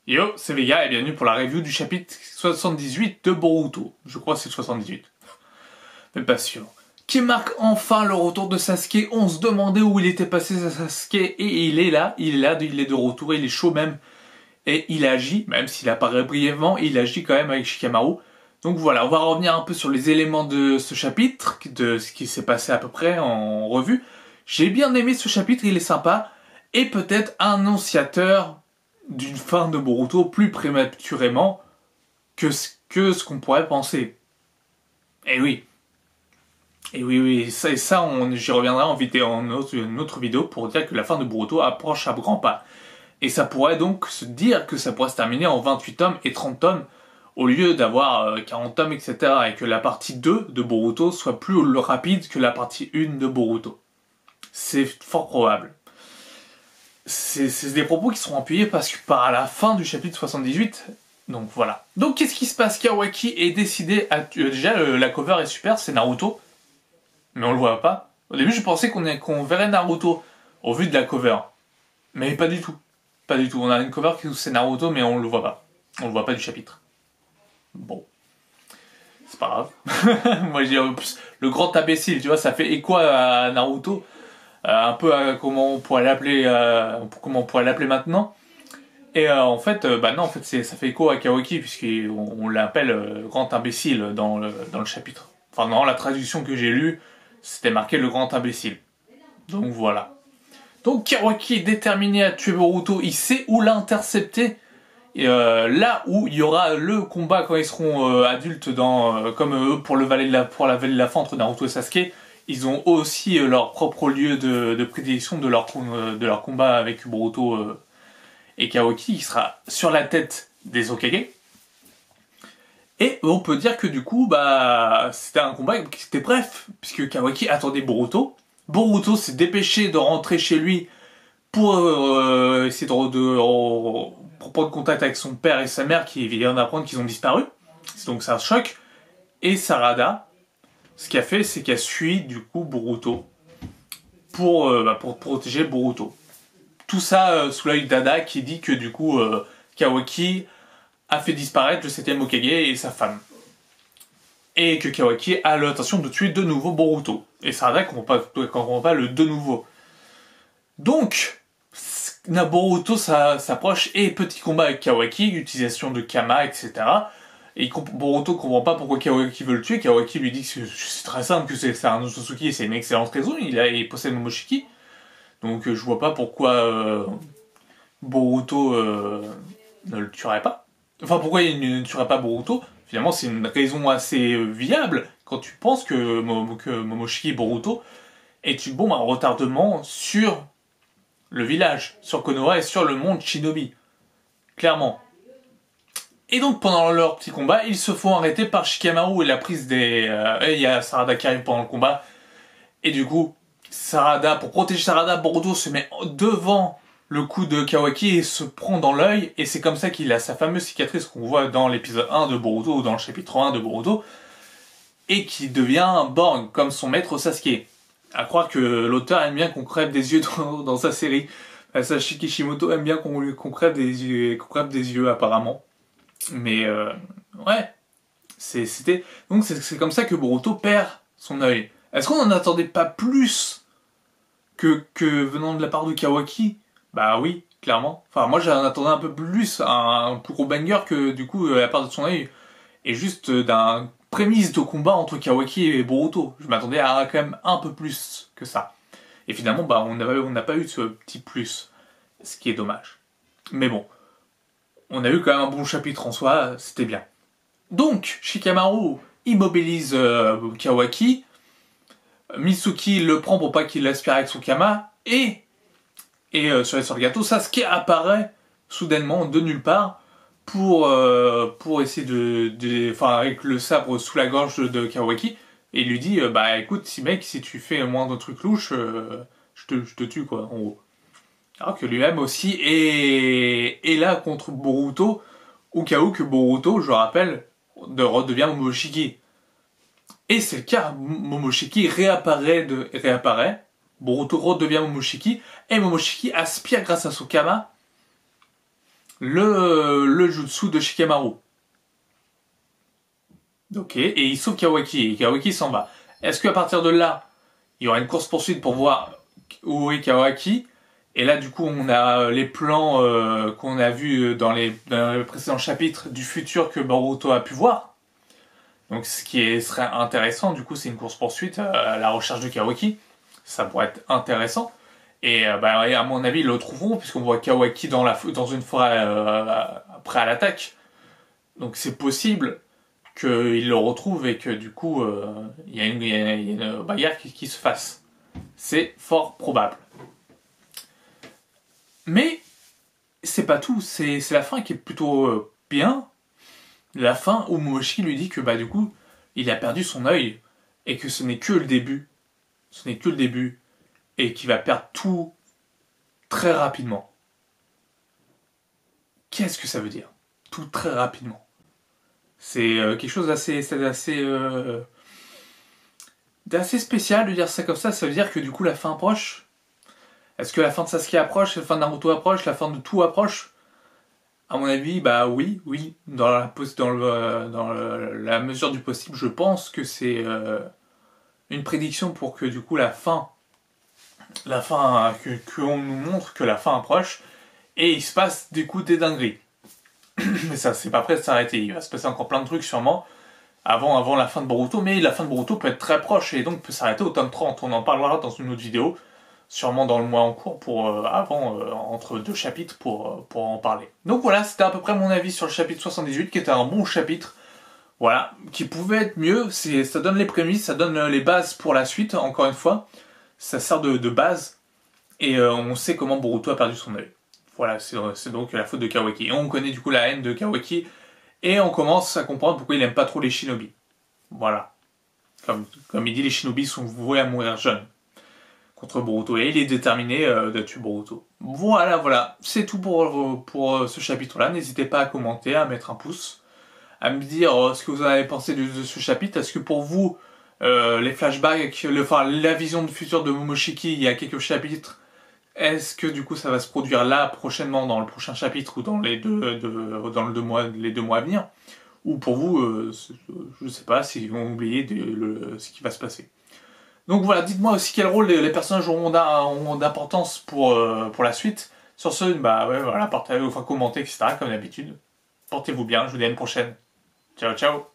Yo, c'est Vega et bienvenue pour la review du chapitre 78 de Boruto. Je crois que c'est le 78. Mais pas sûr. Qui marque enfin le retour de Sasuke. On se demandait où il était passé Sasuke et il est là, il est de retour, il est chaud même. Et il agit, même s'il apparaît brièvement, il agit quand même avec Shikamaru. Donc voilà, on va revenir un peu sur les éléments de ce chapitre, de ce qui s'est passé à peu près en revue. J'ai bien aimé ce chapitre, il est sympa. Et peut-être annonciateur d'une fin de Boruto plus prématurément que ce qu'on pourrait penser. Et oui. Et oui, ça j'y reviendrai en une autre vidéo pour dire que la fin de Boruto approche à grands pas. Et ça pourrait donc se dire que ça pourrait se terminer en 28 tomes et 30 tomes, au lieu d'avoir 40 tomes, etc. Et que la partie 2 de Boruto soit plus rapide que la partie 1 de Boruto. C'est fort probable. C'est des propos qui seront appuyés parce que par la fin du chapitre 78, donc voilà. Donc qu'est-ce qui se passe? Kawaki est décidé à... Déjà, la cover est super, c'est Naruto. Mais on le voit pas. Au début, je pensais qu'on verrait Naruto au vu de la cover. Mais pas du tout. Pas du tout. On a une cover qui c'est Naruto, mais on le voit pas. On le voit pas du chapitre. Bon. C'est pas grave. Moi, je dirais plus le grand imbécile, tu vois, ça fait écho à Naruto. Un peu à comment on pourrait l'appeler maintenant. Et en fait, bah non, en fait, ça fait écho à Kawaki, puisqu'on l'appelle grand imbécile dans le chapitre. Enfin, dans la traduction que j'ai lue, c'était marqué le grand imbécile. Donc voilà. Donc Kawaki est déterminé à tuer Boruto, il sait où l'intercepter. Là où il y aura le combat quand ils seront adultes, comme eux pour la vallée de la faim entre Naruto et Sasuke, ils ont aussi leur propre lieu de prédilection de leur combat avec Boruto et Kawaki, qui sera sur la tête des Hokage. Et on peut dire que du coup, bah, c'était un combat qui était bref, puisque Kawaki attendait Boruto. Boruto s'est dépêché de rentrer chez lui pour essayer pour prendre contact avec son père et sa mère qui viennent d'apprendre qu'ils ont disparu. Donc c'est un choc. Et Sarada, ce qu'elle a fait, c'est qu'elle suit du coup Boruto pour protéger Boruto. Tout ça sous l'œil d'Ada qui dit que du coup Kawaki a fait disparaître le 7ème Hokage et sa femme. Et que Kawaki a l'intention de tuer de nouveau Boruto. Et Sarada comprend pas le de nouveau. Donc, Boruto s'approche et petit combat avec Kawaki, utilisation de Kama, etc. Et Boruto comprend pas pourquoi Kawaki veut le tuer. Kawaki lui dit que c'est très simple, que c'est un Otsutsuki et c'est une excellente raison, il possède Momoshiki. Donc je vois pas pourquoi Boruto ne le tuerait pas. Enfin, pourquoi il ne tuerait pas Boruto? Finalement, c'est une raison assez viable quand tu penses que Momoshiki Boruto est une bombe à retardement sur le village, sur Konoha et sur le monde Shinobi. Clairement. Et donc, pendant leur petit combat, ils se font arrêter par Shikamaru et la prise des... et il y a Sarada qui arrive pendant le combat. Et du coup, pour protéger Sarada, Boruto se met devant le coup de Kawaki et se prend dans l'œil. Et c'est comme ça qu'il a sa fameuse cicatrice qu'on voit dans l'épisode 1 de Boruto, ou dans le chapitre 1 de Boruto. Et qui devient Borg, comme son maître Sasuke. À croire que l'auteur aime bien qu'on crève des yeux dans sa série. Masashi Kishimoto aime bien qu'on crève des yeux apparemment. Mais ouais, donc c'est comme ça que Boruto perd son œil. Est-ce qu'on en attendait pas plus que venant de la part de Kawaki? Bah oui, clairement. Enfin moi j'en attendais un peu plus, un plus gros banger que du coup la part de son œil et juste d'un prémisse de combat entre Kawaki et Boruto. Je m'attendais à quand même un peu plus que ça. Et finalement, bah, on n'a pas eu ce petit plus, ce qui est dommage. Mais bon, on a eu quand même un bon chapitre en soi, c'était bien. Donc, Shikamaru immobilise Kawaki, Mitsuki le prend pour pas qu'il l'aspire avec son Kama, et sur le gâteau, Sasuke apparaît soudainement de nulle part pour essayer enfin avec le sabre sous la gorge de Kawaki et il lui dit bah écoute si tu fais un moindre truc louche je te tue quoi en gros. Alors que lui-même aussi est là contre Boruto au cas où que Boruto, je rappelle, redevient Momoshiki. Et c'est le cas, Momoshiki réapparaît, Boruto redevient Momoshiki et Momoshiki aspire grâce à son Kama le jutsu de Shikamaru. Ok, et il sauve Kawaki, et Kawaki s'en va. Est-ce qu'à partir de là, il y aura une course-poursuite pour voir où est Kawaki? Et là, du coup, on a les plans qu'on a vus dans les précédents chapitres du futur que Boruto a pu voir. Donc, serait intéressant, du coup, c'est une course-poursuite à la recherche de Kawaki. Ça pourrait être intéressant. Et à mon avis, ils le trouveront, puisqu'on voit Kawaki dans une forêt près à l'attaque. Donc, c'est possible qu'ils le retrouvent et que, du coup, il y a une bagarre qui se fasse. C'est fort probable. Mais c'est pas tout, c'est la fin qui est plutôt bien. La fin où Momoshiki lui dit que du coup, il a perdu son œil et que ce n'est que le début. Ce n'est que le début et qu'il va perdre tout très rapidement. Qu'est-ce que ça veut dire? Tout très rapidement. C'est quelque chose d'assez spécial de dire ça comme ça. Ça veut dire que du coup la fin approche. Est-ce que la fin de Sasuke approche, la fin de Naruto approche, la fin de tout approche? À mon avis, oui. Dans la mesure du possible, je pense que c'est une prédiction pour que du coup qu'on nous montre que la fin approche et il se passe du coup des dingueries. Mais ça, c'est pas prêt de s'arrêter. Il va se passer encore plein de trucs sûrement avant la fin de Boruto, mais la fin de Boruto peut être très proche et donc peut s'arrêter au tome 30. On en parlera dans une autre vidéo, sûrement dans le mois en cours, entre deux chapitres pour en parler. Donc voilà, c'était à peu près mon avis sur le chapitre 78, qui était un bon chapitre, voilà, qui pouvait être mieux. Ça donne les prémices, ça donne les bases pour la suite, encore une fois. Ça sert de base, et on sait comment Boruto a perdu son œil. Voilà, c'est donc la faute de Kawaki. Et on connaît du coup la haine de Kawaki, et on commence à comprendre pourquoi il aime pas trop les shinobi. Voilà. Comme il dit, les shinobi sont voués à mourir jeunes contre Boruto, et il est déterminé de tuer Boruto. Voilà, c'est tout pour ce chapitre-là. N'hésitez pas à commenter, à mettre un pouce, à me dire ce que vous en avez pensé de ce chapitre. Est-ce que pour vous, les flashbacks, la vision du futur de Momoshiki, il y a quelques chapitres, est-ce que du coup ça va se produire là, prochainement, dans le prochain chapitre, ou dans les deux mois à venir? Ou pour vous, je ne sais pas s'ils vont oublier ce qui va se passer. Donc voilà, dites-moi aussi quel rôle les personnages auront d'importance pour la suite. Sur ce, partagez, commentez, etc. comme d'habitude. Portez-vous bien, je vous dis à une prochaine. Ciao, ciao.